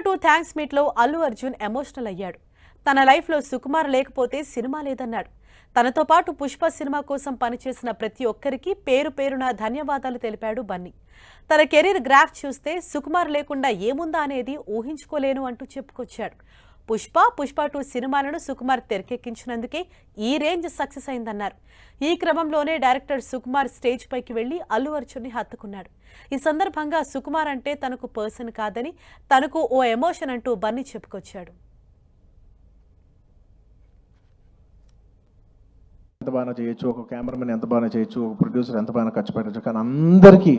2 thanks మీట్లో Allu Arjun emotional అయ్యాడు. తన లైఫ్లో సుకుమార్ లేకపోతే సినిమా లేదన్నాడు. తనతో పాటు పుష్ప సినిమా కోసం పనిచేసిన ప్రతి ఒక్కరికి పేరు పేరున ధన్యవాదాలు తెలిపాడు బన్నీ. తన కెరీర్ గ్రాఫ్ చూస్తే సుకుమార్ లేకుండా ఏముందా అనేది ఊహించుకోలేను అంటూ చెప్పుకొచ్చాడు. పుష్ప 2 సినిమాలను సుకుమార్ తెరకెక్కించినందుకే ఈ రేంజ్ సక్సెస్ అయిందన్నారు. ఈ క్రమంలోనే డైరెక్టర్ సుకుమార్ స్టేజ్ పైకి వెళ్లి అల్లు అర్జున్ని హత్తుకున్నాడు. ఈ సందర్భంగా సుకుమార్ అంటే తనకు పర్సన్ కాదని, తనకు ఓ ఎమోషన్ అంటూ బన్నీ చెప్పుకొచ్చాడు. ఎంత బాగా చేయొచ్చు, ఒక కెమెరామెన్ ఎంత బాగా చేయొచ్చు, ఒక ప్రొడ్యూసర్ ఎంత బాగా ఖర్చు పెట్టచ్చు, కానీ అందరికీ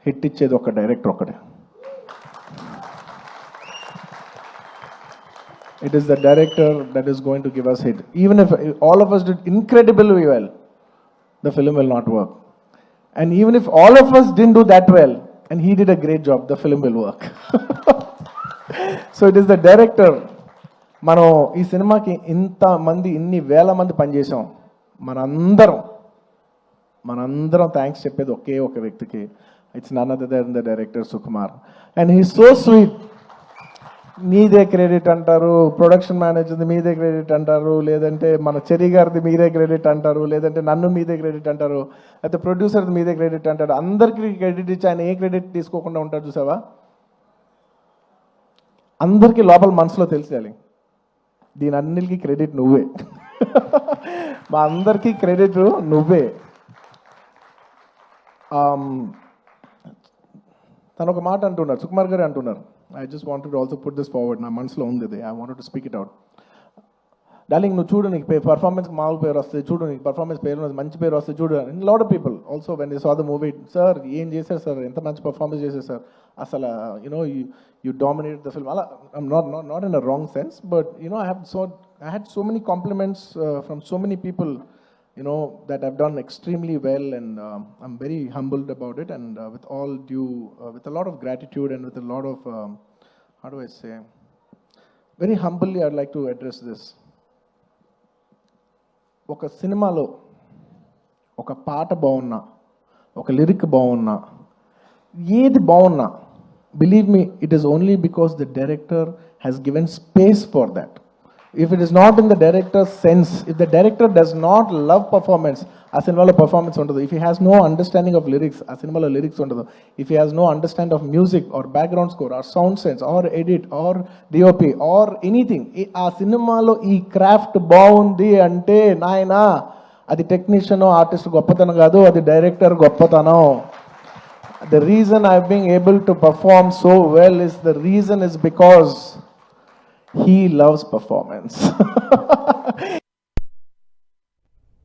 హిట్ ఇచ్చేది ఒక డైరెక్టర్ ఒక్కడే. It is the director that is going to give us hit. Even if all of us did incredibly well, the film will not work. And even if all of us didn't do that well, and he did a great job, the film will work. So it is the director. మనం ఈ సినిమాకి ఇన్ని వేల మంది పనిచేసాం. మనందరం thanks చెప్పేది ఒకే ఒక వ్యక్తికి. It's none other than the director Sukumar. And he so sweet. మీదే క్రెడిట్ అంటారు, ప్రొడక్షన్ మేనేజర్ది మీదే క్రెడిట్ అంటారు, లేదంటే మన చెరి గారిది మీదే క్రెడిట్ అంటారు, లేదంటే నన్ను మీదే క్రెడిట్ అంటారు, అయితే ప్రొడ్యూసర్ది మీదే క్రెడిట్ అంటారు. అందరికీ క్రెడిట్ ఇచ్చి ఆయన ఏ క్రెడిట్ తీసుకోకుండా ఉంటాడు చూసావా. అందరికీ లోపల మనసులో తెలిసేయాలి, దీని అన్నిటికీ క్రెడిట్ నువ్వే. మా అందరికీ క్రెడిట్ నువ్వే. తను ఒక మాట అంటున్నారు, సుకుమార్ గారు అంటున్నారు. I just wanted to also put this forward. నా మనసులో ఉంది ఇది. I wanted to speak it out. Darling, నువ్వు చూడు, నీకు పర్ఫార్మెన్స్కి మామూలు పేరు వస్తుంది, చూడు నీకు పర్ఫార్మెన్స్ పేరు మంచి పేరు వస్తుంది, చూడు. Lot of people also when they saw the movie, sir ఏం చేశారు సార్, ఎంత మంచి పర్ఫార్మెన్స్ చేశారు సార్, అసలు you know you dominate the film. అలా not in a wrong sense, but you know I had so many compliments from so many people, that I've done extremely well, and I'm very humbled about it, and with all due, with a lot of gratitude and with a lot of, how do I say, very humbly I'd like to address this. ఒక సినిమాలో ఒక పాట బాగున్నా, ఒక lyric బాగున్నా, ఏది బాగున్నా, believe me, it is only because the director has given space for that. If it is not in the director's sense, if the director does not love performance, ఆ సినిమాలో పర్ఫార్మెన్స్ ఉండదు. If he has no understanding of lyrics, ఆ సినిమాలో lyrics ఉండదు. If he has no understanding of music or background score or sound sense or edit or DOP or anything, ఆ సినిమాలో ఈ craft బాగుంది అంటే నాయనా అది టెక్నీషియన్ ఆర్టిస్ట్ గొప్పతనం కాదు, అది డైరెక్టర్ గొప్పతనం. The reason I've been able to perform so well is because he loves performance.